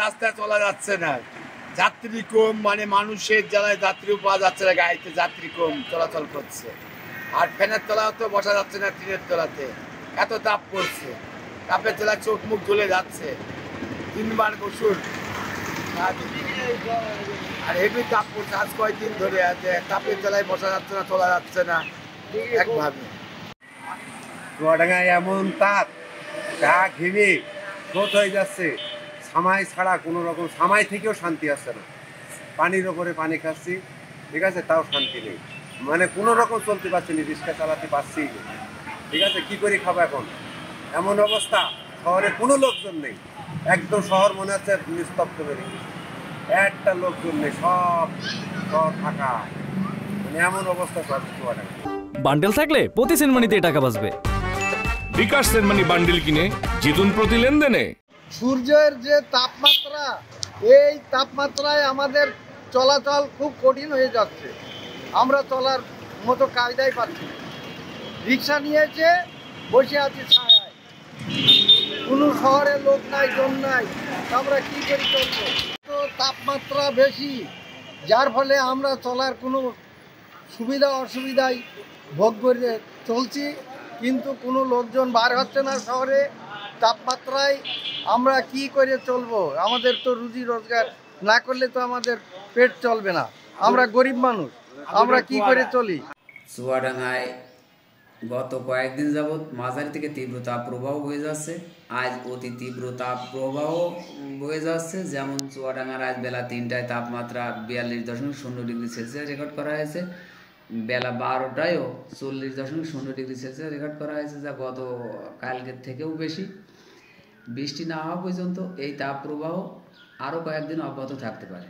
রাস্তায় চলা যাচ্ছে না, যাত্রী কম, মানে মানুষের জ্বালায় যাত্রীও পাওয়া যাচ্ছে না, গাড়িতে যাত্রী কম চলাচল করছে। আর ফ্যানের তলাও তো বসা যাচ্ছে না, ট্রেনের তলাতে এত তাপ পড়ছে, তাপের তলায় চোখ মুখ জ্বলে যাচ্ছে, 3 বার গোসল। আর হেভি তাপ পড়ছে আজ কয়েকদিন ধরে, আছে তাপের তলায় বসা যাচ্ছে না, চলা যাচ্ছে না একভাবে। চুয়াডাঙ্গায় এমন তাপ, গা ঘেমে স্রোত হয়ে যাচ্ছে, সামাই ছাড়া কোনো রকম, সামাই থেকেও শান্তি আসছে না। পানির ওপরে পানি খাচ্ছি, ঠিক আছে, তাও শান্তি নেই, মানে কোনো রকম চলতে পারছি না, রিক্সা চালাতে পারছি, ঠিক আছে, কি করে খাবো এখন, এমন অবস্থা। শহরে কোনো লোকজন নেই, একদম শহর মনে হচ্ছে নিস্তব্ধ করে, একটা লোকজন নেই, সব শহর ফাঁকা, মানে এমন অবস্থা সব চুয়াডাঙ্গা। বান্ডেল থাকলে প্রতি সেনমানিতে টাকা বাঁচবে। বিকাশ সেনমানি বান্ডেল কিনে জিতুন প্রতি লেনদেনে। সূর্যের যে তাপমাত্রা, এই তাপমাত্রায় আমাদের চলাচল খুব কঠিন হয়ে যাচ্ছে, আমরা চলার মতো কায়দাই পাচ্ছি না। রিক্সা নিয়েছে, বসে আছি ছায়ায়, কোনো শহরে লোক নাই, জন নাই, আমরা কি করে চলবো? তো তাপমাত্রা বেশি, যার ফলে আমরা চলার কোনো সুবিধা অসুবিধায় ভোগ করে চলছি, কিন্তু কোনো লোকজন বার হচ্ছে না শহরে। তাপমাত্রায় আমরা কি করে চলবো? আমাদের তো রুজি রোজগার না করলে তো আমাদের পেট চলবে না, আমরা গরিব মানুষ, আমরা কি করে চলি? চুয়াডাঙ্গায় গত কয়েকদিন যাবৎ মাঝারি থেকে তীব্র তাপ প্রবাহ বয়ে যাচ্ছে। আজ অতি তীব্র তাপ প্রবাহ বয়ে যাচ্ছে। যেমন চুয়াডাঙ্গার আজ বেলা 3টায় তাপমাত্রা 42.0 রেকর্ড করা হয়েছে। বেলা 12টায়ও 40.0 রেকর্ড করা হয়েছে, যা গত কালকের থেকেও বেশি। বৃষ্টি না হওয়া পর্যন্ত এই তাপ প্রবাহ আরও কয়েকদিন অব্যাহত থাকতে পারে।